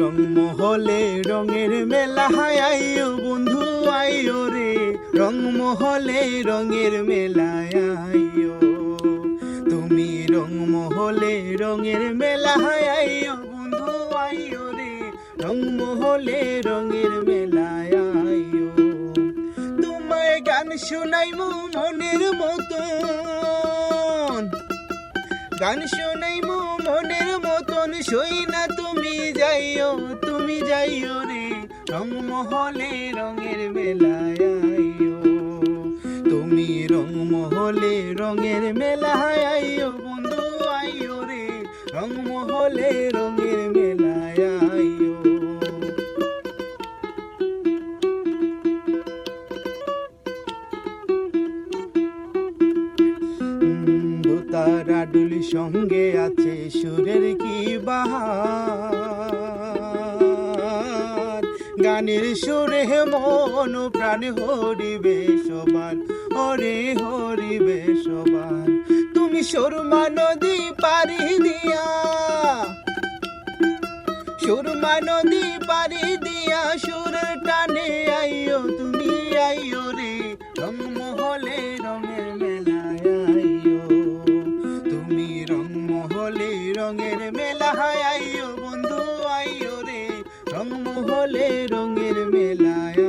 রংমহলে রঙের মেলা আইও বন্ধু আইও রে, রংমহলে রঙের মেলায় আইও। তুমি রংমহলে রঙের মেলা আইও বন্ধু আইও রে, রংমহলে রঙের মেলায় আইও। তোমায় গান শোনাইমু মনের মতন, গান শোনাইমু মনের মতন, সই না তুমি যাইও, তুমি যাইও রে, রংমহলে রঙের মেলায় আইও। তুমি রংমহলে রঙের মেলায় আইও বন্ধু আইও রে, রংমহলে রঙের মেলায় আইও। তারা ডুলি সঙ্গে আছে সুরের কি বাহার, গানের সুরে মন প্রাণ হরিবে সবার, হরে হরিবে সবার। তুমি সুরমা নদী পাড়ি দিয়া, সুরমা নদী পাড়ি দিয়া সুরের টানে আইও, তুমি আইও রে, রংমহলে রঙের মেলায় আইও। তুমি রংমহলে রঙের মেলায় আইও বন্ধু আইও রে, রংমহলে রঙের মেলায়